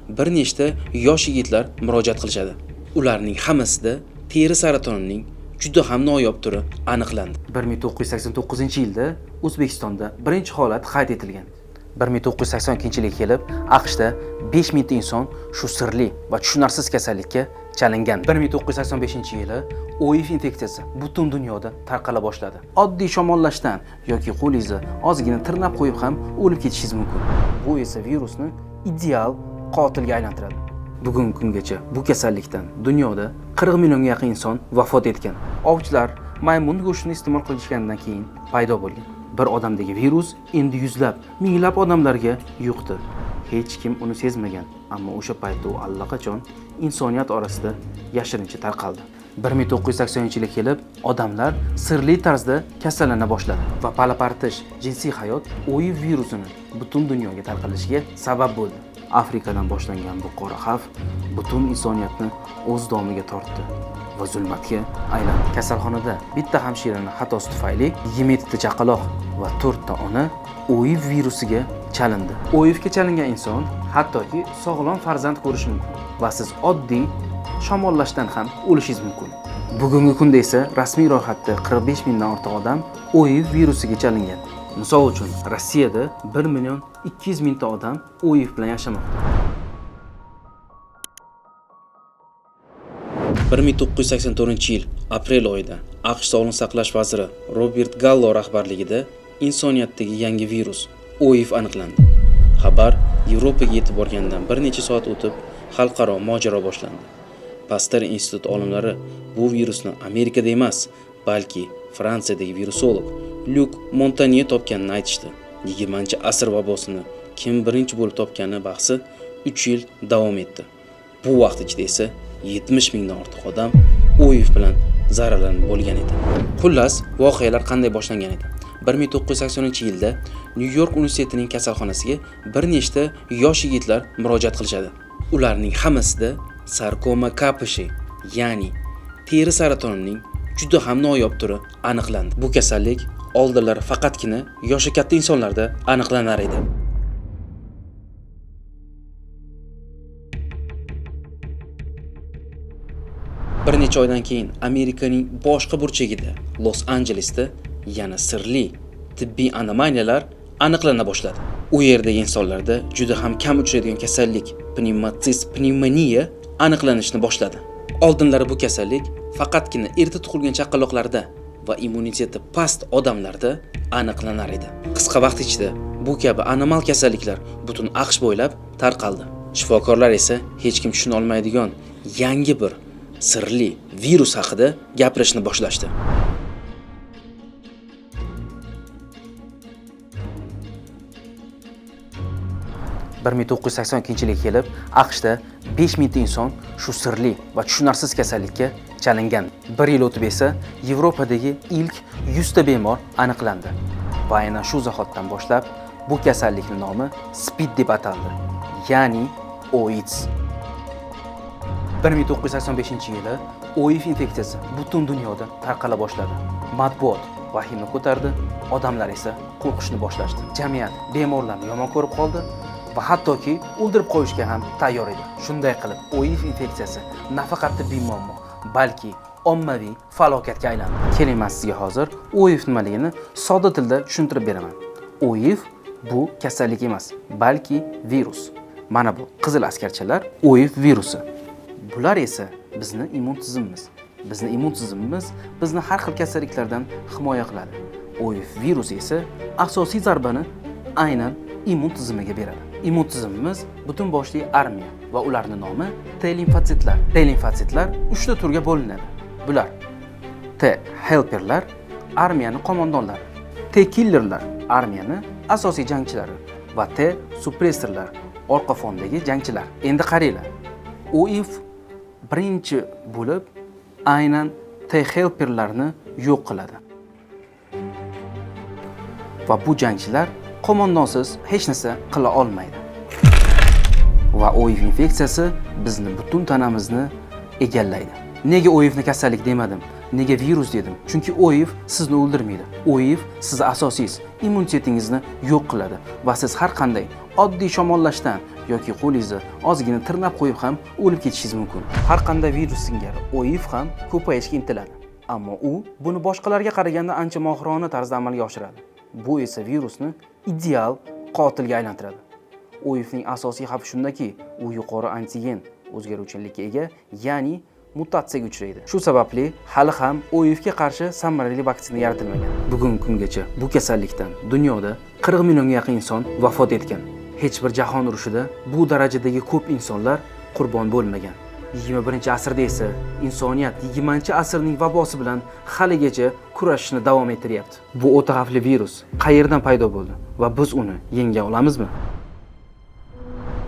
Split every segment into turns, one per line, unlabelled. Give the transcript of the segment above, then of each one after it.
bir nechta yosh yigitlar murojaat qilishadi. Ularning hammasida teri saratonining juda ham noyob turi aniqlandi. 1989-yilda O'zbekistonda birinchi holat qayd etilgan. 1982-yilga kelib AQShda 5000 ta inson shu sirli va tushunarsiz kasallikka chalingan. 1985-yili OIV infeksiyasi butun dunyoda tarqala boshladi. Oddiy shamollashdan yoki qo'lingizni ozgina tirnab qo'yib ham o'lib ketishingiz mumkin. Bu esa virusni ideal qotilga aylantiradi. Bugungi kungacha bu kasallikdan dunyoda 40 millionga yaqin inson vafot etgan. Ovchilar maymun go'shtini iste'mol qilishgandan keyin paydo bo'lgan. Bir odamdagi virus endi yuzlab, minglab odamlarga yuqdi. Hech kim uni sezmagan, ammo o'sha paytda u allaqachon insoniyat orasida yashirincha tarqaldi. 1980-yilga kelib odamlar sirli tarzda kasallana boshladi va palapartish jinsiy hayot OIV virusini butun dunyoga tarqalishiga sabab bo'ldi. Afrikadan boshlangan bu qora xavf butun insoniyatni o'z domiga tortdi va zulmatga aylandi. Kasalxonada bitta hamshiraning xatosi tufayli 27 ta chaqaloq va 4 ta ona OIV virusiga chalindi. OIVga chalingan inson hattoki sog'lom farzand ko'rishi mumkin va siz oddiy shamollashdan ham o'lishingiz mumkin. Bugungi kunda esa rasmiy ro'yxatda 45 mingdan ortiq odam OIV virusiga chalingan. Misol uchun, Rossiyada 1 million 200 ming ta odam OIV bilan yashamoqda. 1984-yil aprel oyida AQSh Sog'liqni saqlash vaziri Robert Gallo rahbarligida insoniyatdagi yangi virus OIV aniqlandi. Xabar Yevropaga yetib borgandan bir necha soat o'tib xalqaro mojaro boshlandi. Pasteur instituti olimlari bu virusni Amerikada emas, balki Fransiyadagi virusolog Luc Montagnier topganini aytishdi. 20-asr vabosini kim birinchi bo'lib topgani bahsi 3 yil davom etdi. Bu vaqt ichida esa 70 mingdan ortiq odam OIV bilan zararlanib bo'lgan edi. Xullas, voqealar qanday boshlangan edi? 1980-yilda Nyu-York universitetining kasalxonasiga bir nechta yosh yigitlar murojaat qilishadi. Ularning hammasida sarkoma kapishi, ya'ni teri saratonining juda ham noyob turi aniqlandi. Bu kasallik oldinlari faqatgina yoshi katta insonlarda aniqlanar edi. Bir necha oydan keyin Amerikaning boshqa burchagida, Los Anjelesda yana sirli tibbiy anomaliyalar aniqlana boshladi. U yerdagi insonlarda juda ham kam uchraydigan kasallik, pnevmoniya aniqlanishni boshladi. Oldinlari bu kasallik faqatgina erta tug'ilgan chaqaloqlarda va immuniteti past odamlarda aniqlanar edi. Qisqa vaqt ichida bu kabi anomal kasalliklar butun AQSh bo'ylab tarqaldi. Shifokorlar esa hech kim tushuna olmaydigan yangi bir sirli virus haqida gapirishni boshlashdi. Bir 1982-yilga kelib AQShda 5000 ta inson shu sirli va tushunarsiz kasallikka chalingan. Bir yil o'tib esa Yevropadagi ilk 100 ta bemor aniqlandi. Va aynan shu zahotdan boshlab bu kasallikning nomi SPID deb ataldi, ya'ni AIDS. 1985-yili OIV infeksiyasi butun dunyoda tarqala boshladi. Matbuot vahima ko'tardi, odamlar esa qo'rqishni boshlashdi. Jamiyat bemorlarni yomon ko'rib qoldi va hattoki o'ldirib qo'yishga ham tayyor edi. Shunday qilib, OIV infeksiyasi nafaqat tibbiy muammo, balki ommaviy falokatga aylandi. Keling, men sizga hozir OIV nimaligini sodda tilda tushuntirib beraman. OIV bu kasallik emas, balki virus. Mana bu qizil askarchalar OIV virusi. Bular esa bizni immun tizimimiz. Bizni immun tizimimiz bizni har xil kasalliklardan himoya qiladi. OIV virusi esa asosiy zarbani aynan immun tizimiga beradi. Immun tizimimiz butun boshli armiya va ularning nomi T limfotsitlar. T limfotsitlar 3 ta turga bo'linadi. Bular T helperlar, armiyaning qo'mondonlari, T killerlar, armiyaning asosiy jangchilari va T suppressorlar, orqa fondagi jangchilar. Endi qaranglar. OIV birinchi bo'lib aynan T helperlarni yo'q qiladi. Va bu jangchilar qo'mondonsiz hech narsa qila olmaydi. Va OIV infeksiyasi bizni butun tanamizni egallaydi. Nega OIVni kasallik demadim? Nega virus dedim? Chunki OIV sizni o'ldirmaydi. OIV siz asosiysiz immunitetingizni yo'q qiladi va siz har qanday oddiy shamollashdan yoki qo'lingizni ozgina tirnab qo'yib ham o'lib ketishingiz mumkin. Har qanday virus singari OIV ham ko'payishga intiladi. Ammo u buni boshqalarga qaraganda ancha mohirona tarzda amalga oshiradi. Bu esa virusni ideal qotilga aylantiradi. OIVning asosiy xavfi shundaki, u yuqori antigen o'zgaruvchanlikka ega, ya'ni mutatsiyaga uchraydi. Shu sababli hali ham OIVga qarshi samarali vaksina yaratilmagan. Bugungi kungacha bu kasallikdan dunyoda 40 millionga yaqin inson vafot etgan. Hech bir jahon urushida bu darajadagi ko'p insonlar qurbon bo'lmagan. 21-asrda esa insoniyat 20-asrning vabosi bilan haligacha kurashishni davom ettiryapti. Bu o'ta xavfli virus qayerdan paydo bo'ldi va biz uni yenga olamizmi?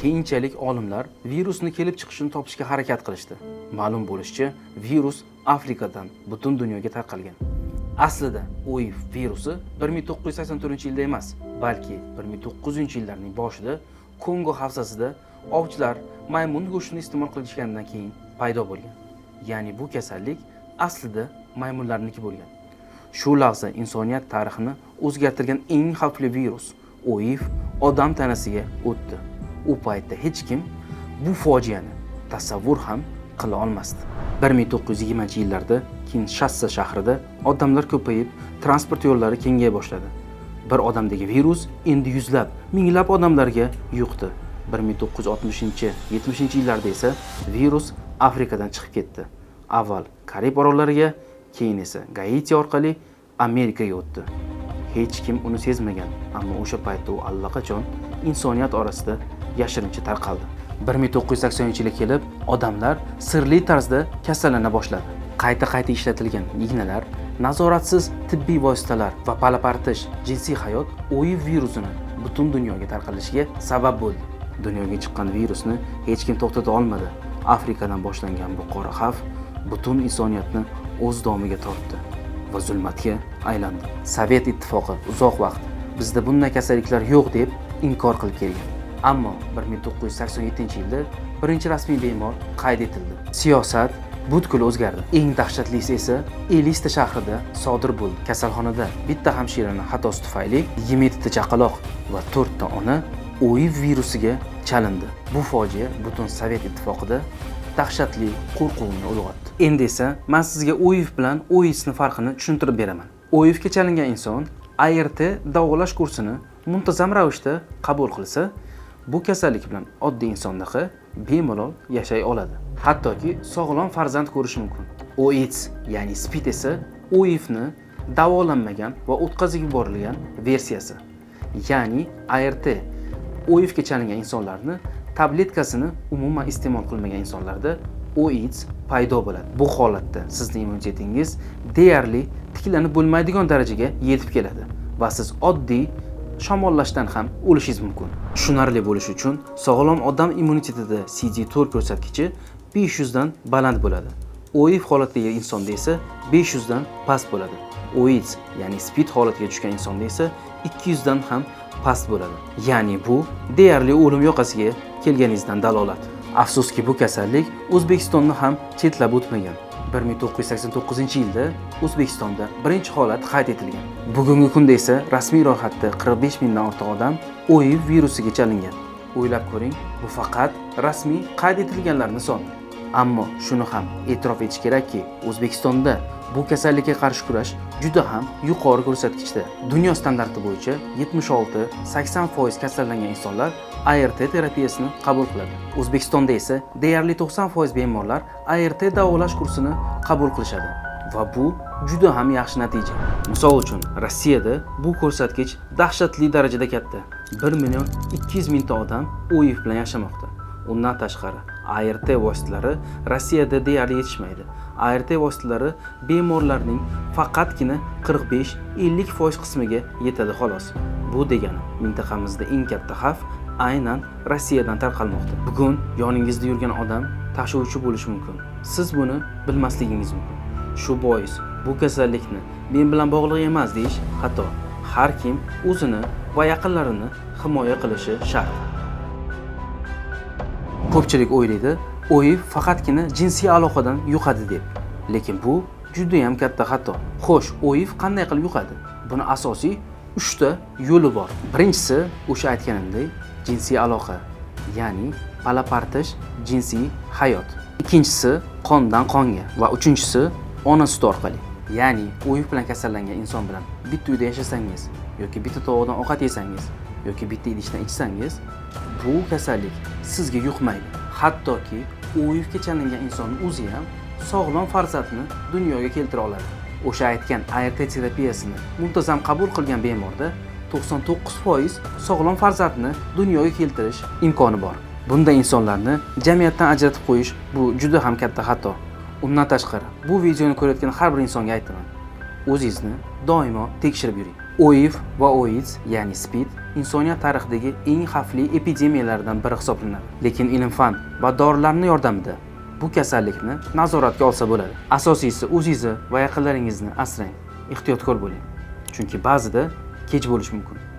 Keyinchalik olimlar virusni kelib chiqishini topishga harakat qilishdi. Ma'lum bo'lishicha, virus Afrikadan butun dunyoga tarqalgan. Aslida OIV virusi 1984-yilda emas, balki 1900-yillarning boshida Kongo havzasida ovchilar maymun go'shtini iste'mol qilishgandan keyin paydo bo'lgan. Ya'ni bu kasallik aslida maymunlarniki bo'lgan. Shu lahza insoniyat tarixini o'zgartirgan eng xavfli virus OIV odam tanasiga o'tdi. U paytda hech kim bu fojiani tasavvur ham qila olmasdi. 1920-yillarda Kinshasa shahrida odamlar ko'payib, transport yo'llari kengaya boshladi. Bir odamdagi virus endi yuzlab, minglab odamlarga yuqdi. 1960-70-yillarda esa virus Afrikadan chiqib ketdi. Avval Karib orollariga, keyin esa Gaiti orqali Amerikaga o'tdi. Hech kim uni sezmagan, ammo o'sha paytda u allaqachon insoniyat orasida yashirincha tarqaldi. 1980-yilga kelib, odamlar sirli tarzda kasallana boshladi. Qayta ishlatilgan ignalar, nazoratsiz tibbiy vositalar va palapartish jinsiy hayot OIV virusini butun dunyoga tarqalishiga sabab bo'ldi. Dunyoga chiqqan virusni hech kim to'xtata olmadi. Afrikadan boshlangan bu qora xavf butun insoniyatni o'z domiga tortdi va zulmatga aylandi. Sovet ittifoqi uzoq vaqt bizda bunday kasalliklar yo'q deb inkor qilib kelgan. Ammo 1987-yilda birinchi rasmiy bemor qayd etildi. Siyosat butkul o'zgardi. Eng dahshatlisi esa Elista shahrida sodir bo'ldi. Kasalxonada bitta hamshiraning xatosi tufayli 27 ta chaqaloq va 4 ta ona OIV virusiga chalindi. Bu fojia butun Sovet ittifoqida dahshatli qo'rquvni uyg'otdi. Endi esa men sizga OIV bilan OIVsning farqini tushuntirib beraman. OIVga chalingan inson ART davolash kursini muntazam ravishda qabul qilsa, bu kasallik bilan oddiy insondaqa bemalol yashay oladi. Hattoki sog'lom farzand ko'rishi mumkin. AIDS, ya'ni SPID esa OIVni davolanmagan va o'tkazib yuborilgan versiyasi. Ya'ni ART OIVga chalingan insonlarni tabletkasini umuman iste'mol qilmagan insonlarda AIDS paydo bo'ladi. Bu holatda sizning immunitetingiz deyarli tiklanib bo'lmaydigan darajaga yetib keladi va siz oddiy shamollashdan ham o'lishingiz mumkin. Tushunarli bo'lishi uchun sog'lom odam immunitetida CD4 ko'rsatkichi 500 dan baland bo'ladi. OIV holatdagi insonda esa 500 dan past bo'ladi. AIDS, ya'ni SPID holatiga tushgan insonda esa 200 dan ham past bo'ladi. Ya'ni bu deyarli o'lim yoqasiga kelganingizdan dalolat. Afsuski bu kasallik O'zbekistonni ham chetlab o'tmagan. 1989-yilda O'zbekistonda birinchi holat qayd etilgan. Bugungi kunda esa rasmiy ro'yxatda 45 mingdan ortiq odam OIV virusiga chalingan. O'ylab ko'ring, bu faqat rasmiy qayd etilganlarning soni. Ammo shuni ham e'tirof etish kerakki, O'zbekistonda bu kasallikka qarshi kurash juda ham yuqori ko'rsatkichda. Dunyo standarti bo'yicha 76-80% kasallangan insonlar ART terapiyasini qabul qiladi. O'zbekistonda esa deyarli 90% bemorlar ART davolash kursini qabul qilishadi va bu juda ham yaxshi natija. Misol uchun, Rossiyada bu ko'rsatkich dahshatli darajada katta. 1.200.000 ta odam OIV bilan yashamoqda. Undan tashqari, ART vositalari Rossiyada deyarli yetishmaydi. ART vositalari bemorlarning faqatgina 45-50% qismiga yetadi xolos. Bu degani mintaqamizda eng katta xavf aynan Rossiyadan tarqalmoqda. Bugun yoningizda yurgan odam tashuvchi bo'lishi mumkin. Siz buni bilmasligingiz mumkin. Shu bois bu kasallikni men bilan bog'liq emas deyish xato. Har kim o'zini va yaqinlarini himoya qilishi shart. Ko'pchilik o'ylaydi, OIV faqatgina jinsiy aloqadan yuqadi deb. Lekin bu juda ham katta xato. Xo'sh, OIV qanday qilib yuqadi? Buni asosiy 3 ta yo'li bor. Birinchisi, o'sha aytganimdek, jinsiy aloqa. ya'ni palapartish jinsiy hayot. Ikkinchisi qondan qonga va uchinchisi ona suti orqali. Ya'ni o'yib bilan kasallangan inson bilan bitta uyda yashasangiz yoki bitta tovoqdan ovqat yesangiz yoki bitta idishdan ichsangiz, bu kasallik sizga yuqmaydi. Hattoki o'yibga chalingan insonning o'zi ham sog'lom farzandni dunyoga keltira oladi. O'sha aytgan ART terapiyasini muntazam qabul qilgan bemorda 99% sog'lom farzandni dunyoga keltirish imkoni bor. Bunday insonlarni jamiyatdan ajratib qo'yish bu juda ham katta xato. Undan tashqari, bu videoni ko'rayotgan har bir insonga aytaman. O'zingizni doimo tekshirib yuring. OIV va AIDS, ya'ni SPID, insoniyat tarixidagi eng xavfli epidemiyalardan biri hisoblanadi. Lekin ilm-fan va dorilarning yordamida bu kasallikni nazoratga olsa bo'ladi. Asosiysi o'zingizni va yaqinlaringizni asrang, ehtiyotkor bo'ling. Chunki ba'zida kech bo'lishi mumkin.